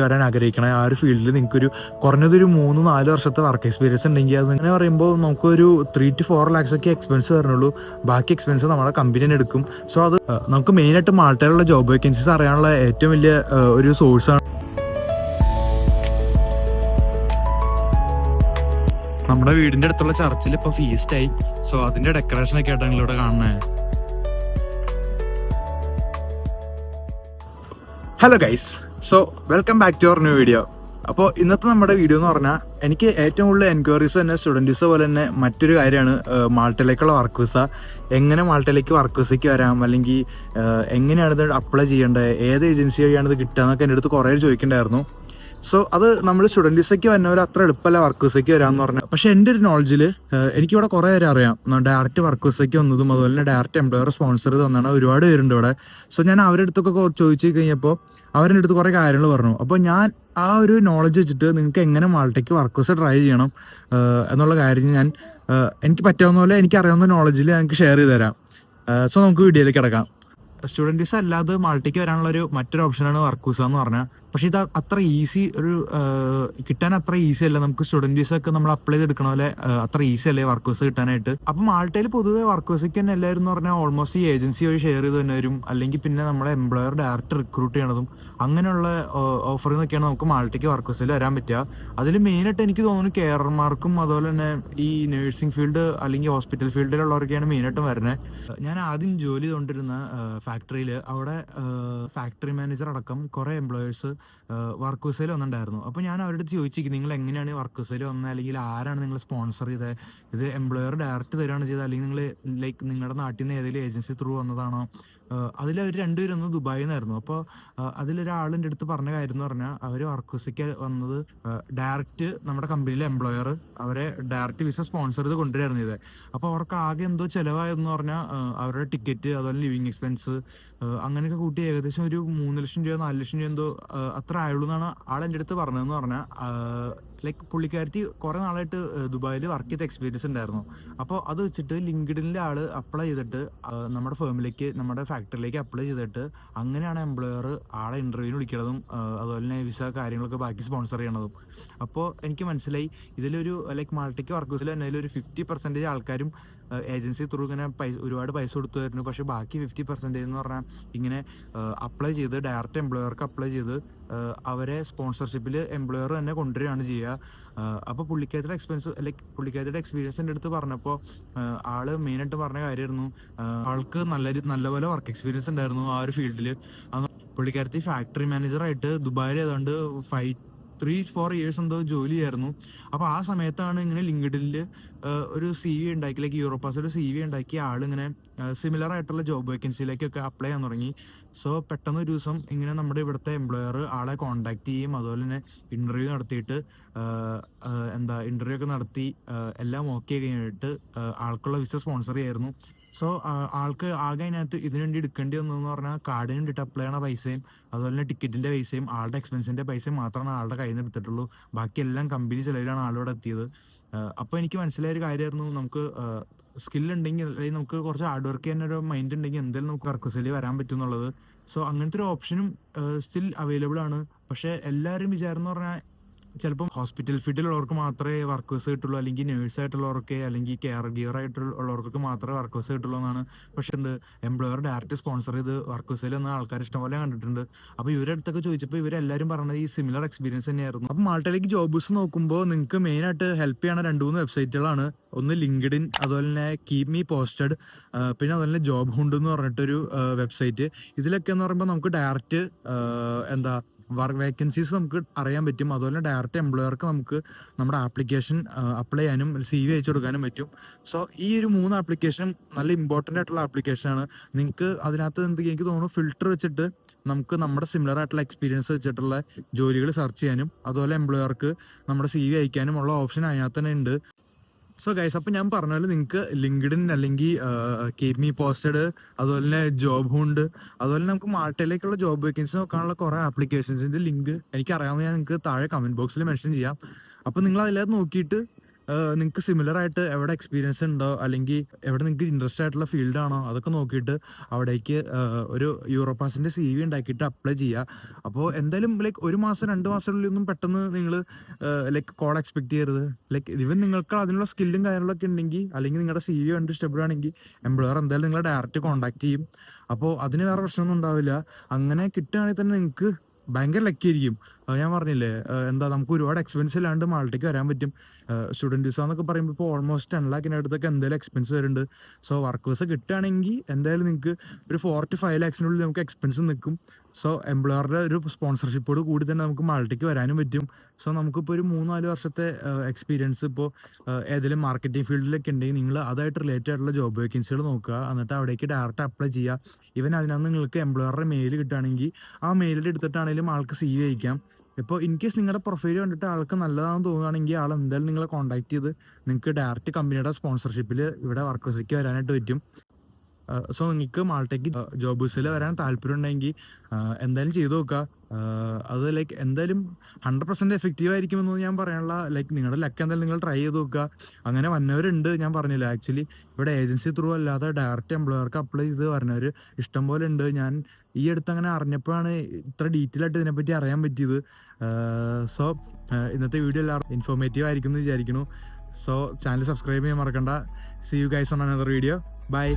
വരാൻ ആഗ്രഹിക്കണ ആ ഒരു ഫീൽഡിൽ നിങ്ങൾക്കൊരു കുറഞ്ഞതൊരു 3-4 വർഷത്തെ വർക്ക് എക്സ്പീരിയൻസ് ഉണ്ടെങ്കിൽ അത് അങ്ങനെ പറയുമ്പോൾ നമുക്കൊരു 3 to 4 lakhs ഒക്കെ എക്സ്പെൻസ് വരണുള്ളൂ. ബാക്കി എക്സ്പെൻസ് നമ്മുടെ കമ്പനി തന്നെ എടുക്കും. സോ അത് നമുക്ക് മെയിനായിട്ട് മാൾട്ടയിലുള്ള ജോബ് വേക്കൻസീസ് അറിയാനുള്ള ഏറ്റവും വലിയ ഒരു സോഴ്സാണ്. നമ്മുടെ വീടിന്റെ അടുത്തുള്ള ചർച്ചിൽ ഇപ്പൊ ഫീസ്റ്റ് ആയി. സോ അതിന്റെ ഡെക്കറേഷൻ ഒക്കെ ആയിട്ടാണ് ഇവിടെ കാണുന്നത്. Hello guys, so welcome back to our new video. അപ്പോൾ ഇന്നത്തെ നമ്മുടെ വീഡിയോ എന്ന് പറഞ്ഞാൽ എനിക്ക് ഏറ്റവും കൂടുതൽ എൻക്വയറീസ് തന്നെ സ്റ്റുഡൻറ്റ് വിസ പോലെ തന്നെ മറ്റൊരു കാര്യമാണ് മാൾട്ടയിലേക്കുള്ള വർക്ക് വിസ. എങ്ങനെ മാൾട്ടയിലേക്ക് വർക്ക് വിസയ്ക്ക് വരാം, അല്ലെങ്കിൽ എങ്ങനെയാണ് ഇത് അപ്ലൈ ചെയ്യേണ്ടത്, ഏത് ഏജൻസി വഴിയാണ് ഇത് കിട്ടുക എന്നൊക്കെ എൻ്റെ അടുത്ത് കുറേ ചോദിക്കേണ്ടായിരുന്നു. സോ അത് നമ്മൾ സ്റ്റുഡൻറ്റ് വിസയ്ക്ക് വന്നവർ അത്ര എളുപ്പമല്ല വർക്ക് വിസയ്ക്ക് വരാമെന്ന് പറഞ്ഞു. പക്ഷേ എൻ്റെ ഒരു നോളജിൽ എനിക്കിവിടെ കുറേ പേര് അറിയാം ഡയറക്റ്റ് വർക്ക് വിസയ്ക്ക് വന്നതും അതുപോലെ തന്നെ ഡയറക്റ്റ് എംപ്ലോയർ സ്പോൺസർ ചെയ്ത് വന്നാണ് ഒരുപാട് പേരുണ്ട് ഇവിടെ. സോ ഞാൻ അവരുടെ അടുത്തൊക്കെ ചോദിച്ചു കഴിഞ്ഞപ്പോൾ അവരുടെ അടുത്ത് കുറേ കാര്യങ്ങൾ പറഞ്ഞു. അപ്പോൾ ഞാൻ ആ ഒരു നോളജ് വെച്ചിട്ട് നിങ്ങൾക്ക് എങ്ങനെ മാൾട്ടയ്ക്ക് വർക്ക് വിസ ട്രൈ ചെയ്യണം എന്നുള്ള കാര്യം ഞാൻ എനിക്ക് പറ്റാവുന്ന പോലെ എനിക്ക് അറിയാവുന്ന നോളജിൽ ഞങ്ങൾക്ക് ഷെയർ ചെയ്ത് തരാം. സോ നമുക്ക് വീഡിയോയിലേക്ക് കിടക്കാം. സ്റ്റുഡൻറ്റ് വിസ അല്ലാതെ മാൾട്ടയ്ക്ക് വരാനുള്ള മറ്റൊരു ഓപ്ഷനാണ് വർക്ക് വിസ എന്ന് പറഞ്ഞാൽ. പക്ഷേ ഇത് അത്ര ഈസി കിട്ടാൻ അത്ര ഈസി അല്ല. നമുക്ക് സ്റ്റുഡൻറ്റ് വിസ ഒക്കെ നമ്മൾ അപ്ലൈ ചെയ്തെടുക്കണ പോലെ അത്ര ഈസി അല്ലേ വർക്ക് വിസ കിട്ടാനായിട്ട്. അപ്പം മാൾട്ടയിൽ പൊതുവേ വർക്ക് വിസയ്ക്ക് തന്നെ എല്ലാവരും എന്ന് പറഞ്ഞാൽ ഓൾമോസ്റ്റ് ഈ ഏജൻസി വഴി ഷെയർ ചെയ്ത് തന്നെ വരും, അല്ലെങ്കിൽ പിന്നെ നമ്മുടെ എംപ്ലോയർ ഡയറക്റ്റ് റിക്രൂട്ട് ചെയ്യണതും അങ്ങനെയുള്ള ഓഫറിൽ നിന്നൊക്കെയാണ് നമുക്ക് മാൾട്ടയ്ക്ക് വർക്ക് വിസയിൽ വരാൻ പറ്റുക. അതിൽ മെയിനായിട്ട് എനിക്ക് തോന്നുന്നു കെയർമാർക്കും അതുപോലെ തന്നെ ഈ നഴ്സിംഗ് ഫീൽഡ് അല്ലെങ്കിൽ ഹോസ്പിറ്റൽ ഫീൽഡിലുള്ളവർക്കാണ് മെയിനായിട്ടും വരുന്നത്. ഞാൻ ആദ്യം ജോലി ചെയ്തുകൊണ്ടിരുന്ന ഫാക്ടറിയിൽ അവിടെ ഫാക്ടറി മാനേജർ അടക്കം കുറേ എംപ്ലോയേഴ്സ് വർക്ക് വിസയിൽ വന്നിട്ടുണ്ടായിരുന്നു. അപ്പോൾ ഞാൻ അവരുടെ അടുത്ത് ചോദിച്ചിരിക്കും, നിങ്ങൾ എങ്ങനെയാണ് വർക്ക് വിസയിൽ വന്നത്, അല്ലെങ്കിൽ ആരാണ് നിങ്ങൾ സ്പോൺസർ ചെയ്തത്, ഇത് എംപ്ലോയർ ഡയറക്റ്റ് തരുകയാണ് ചെയ്തത്, അല്ലെങ്കിൽ നിങ്ങൾ നിങ്ങളുടെ നാട്ടിൽ നിന്ന് ഏതെങ്കിലും ഏജൻസി ത്രൂ വന്നതാണോ? അതിലവർ രണ്ടുപേരും ഒന്ന് ദുബായിൽ നിന്നായിരുന്നു. അപ്പോൾ അതിലൊരാളിൻ്റെ അടുത്ത് പറഞ്ഞ കാര്യം എന്ന് പറഞ്ഞാൽ അവർ വർക്ക് വിസയ്ക്ക് വന്നത് ഡയറക്റ്റ് നമ്മുടെ കമ്പനിയിലെ എംപ്ലോയർ അവരെ ഡയറക്റ്റ് വിസ സ്പോൺസർ ചെയ്ത് കൊണ്ടുവരായിരുന്നു ചെയ്തത്. അപ്പോൾ അവർക്ക് ആകെ എന്തോ ചിലവായെന്ന് പറഞ്ഞാൽ അവരുടെ ടിക്കറ്റ് അതുപോലെ ലിവിങ് എക്സ്പെൻസ് അങ്ങനെയൊക്കെ കൂട്ടി ഏകദേശം ഒരു 3 ലക്ഷം രൂപ 4 ലക്ഷം രൂപ എന്തോ അത്ര ആയുള്ളൂ എന്നാണ് ആളെൻ്റെ അടുത്ത് പറഞ്ഞതെന്ന് പറഞ്ഞാൽ. പുള്ളിക്കാരത്തി കുറേ നാളായിട്ട് ദുബായിൽ വർക്ക് ചെയ്ത എക്സ്പീരിയൻസ് ഉണ്ടായിരുന്നു. അപ്പോൾ അത് വെച്ചിട്ട് ലിങ്ക്ഡിനിലെ ആൾ അപ്ലൈ ചെയ്തിട്ട് നമ്മുടെ ഫേമിലേക്ക് നമ്മുടെ ഫാക്ടറിയിലേക്ക് അപ്ലൈ ചെയ്തിട്ട് അങ്ങനെയാണ് എംപ്ലോയർ ആളെ ഇൻ്റർവ്യൂവിന് വിളിക്കണതും അതുപോലെ തന്നെ വിസ കാര്യങ്ങളൊക്കെ ബാക്കി സ്പോൺസർ ചെയ്യണതും. അപ്പോൾ എനിക്ക് മനസ്സിലായി ഇതിലൊരു മാൾട്ടയ്ക്ക് വർക്ക് വിസയിൽ തന്നെ ഒരു 50% ആൾക്കാരും ഏജൻസി ത്രൂ ഇങ്ങനെ ഒരുപാട് പൈസ കൊടുത്തു തരുന്നു. പക്ഷേ ബാക്കി 50% എന്ന് പറഞ്ഞാൽ ഇങ്ങനെ അപ്ലൈ ചെയ്ത് ഡയറക്റ്റ് എംപ്ലോയർക്ക് അപ്ലൈ ചെയ്ത് അവരെ സ്പോൺസർഷിപ്പിൽ എംപ്ലോയർ തന്നെ കൊണ്ടുവരികയാണ് ചെയ്യുക. അപ്പോൾ പുള്ളിക്കാരിയുടെ എക്സ്പീരിയൻസ് എൻ്റെ അടുത്ത് പറഞ്ഞപ്പോൾ ആള് മെയിനായിട്ട് പറഞ്ഞ കാര്യമായിരുന്നു, ആൾക്ക് നല്ലപോലെ വർക്ക് എക്സ്പീരിയൻസ് ഉണ്ടായിരുന്നു ആ ഒരു ഫീൽഡിൽ. പുള്ളിക്കാരത്തി ഫാക്ടറി മാനേജറായിട്ട് ദുബായിൽ ഏതാണ്ട് 3-4 ഇയേഴ്സ് എന്തോ ജോലിയായിരുന്നു. അപ്പോൾ ആ സമയത്താണ് ഇങ്ങനെ ലിങ്ക്ഡിനിൽ ഒരു CV ഉണ്ടാക്കി യൂറോപ്പാസിൽ CV ഉണ്ടാക്കി ആളിങ്ങനെ സിമിലർ ആയിട്ടുള്ള ജോബ് വേക്കൻസിയിലേക്കൊക്കെ അപ്ലൈ ചെയ്യാൻ തുടങ്ങി. സോ പെട്ടെന്ന് ഒരു ദിവസം ഇങ്ങനെ നമ്മുടെ ഇവിടുത്തെ എംപ്ലോയർ ആളെ കോൺടാക്ട് ചെയ്യും, അതുപോലെ തന്നെ ഇൻ്റർവ്യൂ നടത്തിയിട്ട് ഇൻ്റർവ്യൂ ഒക്കെ നടത്തി എല്ലാം ഓക്കെ കഴിഞ്ഞിട്ട് ആൾക്കുള്ള വിസ സ്പോൺസർ ചെയ്യായിരുന്നു. സോ ആൾക്ക് ആകെ അതിനകത്ത് ഇതിനു വേണ്ടി എടുക്കേണ്ടി വന്നതെന്ന് പറഞ്ഞാൽ കാർഡിന് വേണ്ടിയിട്ട് അപ്ലൈ ചെയ്യണ പൈസയും അതുപോലെ തന്നെ ടിക്കറ്റിൻ്റെ പൈസയും ആളുടെ എക്സ്പെൻസിൻ്റെ പൈസയും മാത്രമാണ് ആളുടെ കയ്യിൽ നിന്ന് എടുത്തിട്ടുള്ളൂ. ബാക്കിയെല്ലാം കമ്പനി ചിലവിലാണ് ആളിവിടെ എത്തിയത്. അപ്പോൾ എനിക്ക് മനസ്സിലായ ഒരു കാര്യമായിരുന്നു, നമുക്ക് സ്കില്ലുണ്ടെങ്കിൽ അല്ലെങ്കിൽ നമുക്ക് കുറച്ച് ഹാർഡ് വർക്ക് ചെയ്യാൻ ഒരു മൈൻഡ് ഉണ്ടെങ്കിൽ എന്തായാലും നമുക്ക് വർക്ക് വിസയിൽ വരാൻ പറ്റും എന്നുള്ളത്. സോ അങ്ങനത്തെ ഒരു ഓപ്ഷനും സ്റ്റിൽ അവൈലബിൾ ആണ്. പക്ഷേ എല്ലാവരും വിചാരം എന്ന് പറഞ്ഞാൽ ചിലപ്പം ഹോസ്പിറ്റൽ ഫീൽഡിലുള്ളവർക്ക് മാത്രമേ വർക്ക് വിസ കിട്ടുള്ളൂ, അല്ലെങ്കിൽ നേഴ്സായിട്ടുള്ളവർക്ക് അല്ലെങ്കിൽ കെയർ ഗീവർ ആയിട്ടുള്ളവർക്ക് മാത്രമേ വർക്ക് വിസ കിട്ടുള്ളൂ എന്നാണ്. പക്ഷേ എംപ്ലോയർ ഡയറക്റ്റ് സ്പോൺസർ ചെയ്ത് വർക്ക് വിസയിൽ വന്ന ആൾക്കാർ ഇഷ്ടംപോലെ കണ്ടിട്ടുണ്ട്. അപ്പോൾ ഇവരുടെ അടുത്തൊക്കെ ചോദിച്ചപ്പോൾ ഇവരെല്ലാവരും പറഞ്ഞത് ഈ സിമിലർ എക്സ്പീരിയൻസ് തന്നെയായിരുന്നു. അപ്പോൾ മാൾട്ടയിലേക്ക് ജോബ്സ് നോക്കുമ്പോൾ നിങ്ങൾക്ക് മെയിനായിട്ട് ഹെൽപ്പ് ചെയ്യണ 2-3 വെബ്സൈറ്റുകളാണ്. ഒന്ന് ലിങ്ക്ഡിൻ, അതുപോലെ തന്നെ കീപ് മീ പോസ്റ്റഡ്, പിന്നെ അതുപോലെ തന്നെ ജോബ് ഹുണ്ട് എന്ന് പറഞ്ഞിട്ടൊരു വെബ്സൈറ്റ്. ഇതിലൊക്കെ എന്ന് പറയുമ്പോൾ നമുക്ക് ഡയറക്റ്റ് വർക്ക് വേക്കൻസീസ് നമുക്ക് അറിയാൻ പറ്റും. അതുപോലെ ഡയറക്റ്റ് എംപ്ലോയർക്ക് നമുക്ക് നമ്മുടെ ആപ്ലിക്കേഷൻ അപ്ലൈ ചെയ്യാനും CV അയച്ചു കൊടുക്കാനും പറ്റും. സോ ഈ ഒരു 3 ആപ്ലിക്കേഷൻ നല്ല ഇമ്പോർട്ടൻ്റ് ആയിട്ടുള്ള ആപ്ലിക്കേഷനാണ്. നിങ്ങൾക്ക് അതിനകത്ത് എനിക്ക് തോന്നുന്നു ഫിൽട്ടർ വെച്ചിട്ട് നമുക്ക് നമ്മുടെ സിമിലർ ആയിട്ടുള്ള എക്സ്പീരിയൻസ് വെച്ചിട്ടുള്ള ജോലികൾ സെർച്ച് ചെയ്യാനും അതുപോലെ എംപ്ലോയർക്ക് നമ്മുടെ CV അയക്കാനും ഉള്ള ഓപ്ഷൻ അതിനകത്ത് തന്നെ ഉണ്ട്. സോ ഗൈസ്, അപ്പോൾ ഞാൻ പറഞ്ഞ പോലെ നിങ്ങൾക്ക് ലിങ്ക്ഡിൻ അല്ലെങ്കിൽ കീപ് മീ പോസ്റ്റഡ്, അതുപോലെ തന്നെ ജോബ് ഹുണ്ട്, അതുപോലെ നമുക്ക് മാൾട്ടയിലേക്കുള്ള ജോബ് വേക്കൻസി നോക്കാനുള്ള കുറേ ആപ്ലിക്കേഷൻസിൻ്റെ ലിങ്ക് എനിക്കറിയാവുന്ന ഞാൻ നിങ്ങൾക്ക് താഴെ കമൻറ്റ് ബോക്സിൽ മെൻഷൻ ചെയ്യാം. അപ്പോൾ നിങ്ങൾ അതിലത് നോക്കിയിട്ട് നിങ്ങൾക്ക് സിമിലർ ആയിട്ട് എവിടെ എക്സ്പീരിയൻസ് ഉണ്ടോ, അല്ലെങ്കിൽ എവിടെ നിങ്ങൾക്ക് ഇൻട്രസ്റ്റ് ആയിട്ടുള്ള ഫീൽഡാണോ, അതൊക്കെ നോക്കിയിട്ട് അവിടേക്ക് ഒരു യൂറോപാസിൻ്റെ CV ഉണ്ടാക്കിയിട്ട് അപ്ലൈ ചെയ്യുക. അപ്പോൾ എന്തായാലും ലൈക്ക് 1 മാസം 2 മാസത്തിനുള്ളിലൊന്നും പെട്ടെന്ന് നിങ്ങൾ ലൈക്ക് കോൾ എക്സ്പെക്ട് ചെയ്യരുത്. ലൈക്ക് ഇവൻ നിങ്ങൾക്ക് അതിനുള്ള സ്കില്ലും കാര്യങ്ങളൊക്കെ ഉണ്ടെങ്കിൽ, അല്ലെങ്കിൽ നിങ്ങളുടെ CV കണ്ട് ഇഷ്ടപ്പെടുകയാണെങ്കിൽ എംപ്ലോയർ എന്തായാലും നിങ്ങളെ ഡയറക്റ്റ് കോൺടാക്ട് ചെയ്യും. അപ്പോൾ അതിന് വേറെ പ്രശ്നമൊന്നും ഉണ്ടാവില്ല. അങ്ങനെ കിട്ടുകയാണെങ്കിൽ തന്നെ നിങ്ങൾക്ക് ഭയങ്കര ലക്കി ആയിരിക്കും. ഞാൻ പറഞ്ഞില്ലേ, എന്താ നമുക്ക് ഒരുപാട് എക്സ്പെൻസ് ഇല്ലാണ്ട് മാൾട്ടയ്ക്ക് വരാൻ പറ്റും. സ്റ്റുഡൻറ് വിസ എന്നൊക്കെ പറയുമ്പോൾ ഇപ്പോൾ ഓൾമോസ്റ്റ് 10 lakhിനടുത്തൊക്കെ എന്തായാലും എക്സ്പെൻസ് വരുന്നുണ്ട്. സോ വർക്ക് വിസ കിട്ടുകയാണെങ്കിൽ എന്തായാലും നിങ്ങൾക്ക് ഒരു 4 to 5 lakh്സിനുള്ളിൽ നമുക്ക് എക്സ്പെൻസ് നിൽക്കും. സോ എംപ്ലോയറുടെ ഒരു സ്പോൺസർഷിപ്പോട് കൂടി തന്നെ നമുക്ക് മാൾട്ടയ്ക്ക് വരാനും പറ്റും. സോ നമുക്കിപ്പോൾ ഒരു 3-4 വർഷത്തെ എക്സ്പീരിയൻസ് ഇപ്പോൾ ഏതെങ്കിലും മാർക്കറ്റിംഗ് ഫീൽഡിലൊക്കെ ഉണ്ടെങ്കിൽ നിങ്ങൾ അതായിട്ട് റിലേറ്റഡ് ആയിട്ടുള്ള ജോബ് വേക്കൻസികൾ നോക്കുക. എന്നിട്ട് അവിടേക്ക് ഡയറക്റ്റ് അപ്ലൈ ചെയ്യുക. ഈവൻ അതിനകത്ത് നിങ്ങൾക്ക് എംപ്ലോയറുടെ മെയിൽ കിട്ടുകയാണെങ്കിൽ ആ മെയിലിൽ എടുത്തിട്ടാണെങ്കിലും ആൾക്ക് CV അയക്കാം. ഇപ്പോൾ ഇൻ കേസ് നിങ്ങളുടെ പ്രൊഫൈൽ കണ്ടിട്ട് ആൾക്ക് നല്ലതാണെന്ന് തോന്നുകയാണെങ്കിൽ ആൾ എന്തായാലും നിങ്ങളെ കോൺടാക്ട് ചെയ്ത് നിങ്ങൾക്ക് ഡയറക്റ്റ് കമ്പനിയുടെ സ്പോൺസർഷിപ്പിൽ ഇവിടെ വർക്ക് വിസയ്ക്ക് വരാനായിട്ട് പറ്റും. സോ നിങ്ങൾക്ക് മാൾട്ടയ്ക്ക് ജോബ് വിസയിൽ വരാൻ താല്പര്യം ഉണ്ടെങ്കിൽ എന്തായാലും ചെയ്തു നോക്കുക. അത് ലൈക്ക് എന്തായാലും 100% എഫക്റ്റീവ് ആയിരിക്കുമെന്ന് ഞാൻ പറയാനുള്ള, ലൈക്ക് നിങ്ങളുടെ ലക്ക് എന്തായാലും നിങ്ങൾ ട്രൈ ചെയ്ത് നോക്കുക. അങ്ങനെ വന്നവരുണ്ട്, ഞാൻ പറഞ്ഞില്ല. ആക്ച്വലി ഇവിടെ ഏജൻസി ത്രൂ അല്ലാതെ ഡയറക്റ്റ് എംപ്ലോയർക്ക് അപ്ലൈ ചെയ്ത് വരുന്നവർ ഇഷ്ടം പോലെ ഉണ്ട്. ഞാൻ ഈ അടുത്ത് അങ്ങനെ അറിഞ്ഞപ്പോഴാണ് ഇത്ര ഡീറ്റെയിൽ ആയിട്ട് ഇതിനെപ്പറ്റി അറിയാൻ പറ്റിയത്. സോ ഇന്നത്തെ വീഡിയോ എല്ലാവർക്കും ഇൻഫോർമേറ്റീവ് ആയിരിക്കും എന്ന് വിചാരിക്കുന്നു. സോ ചാനൽ സബ്സ്ക്രൈബ് ചെയ്യാൻ മറക്കണ്ട. See you guys on another video. By.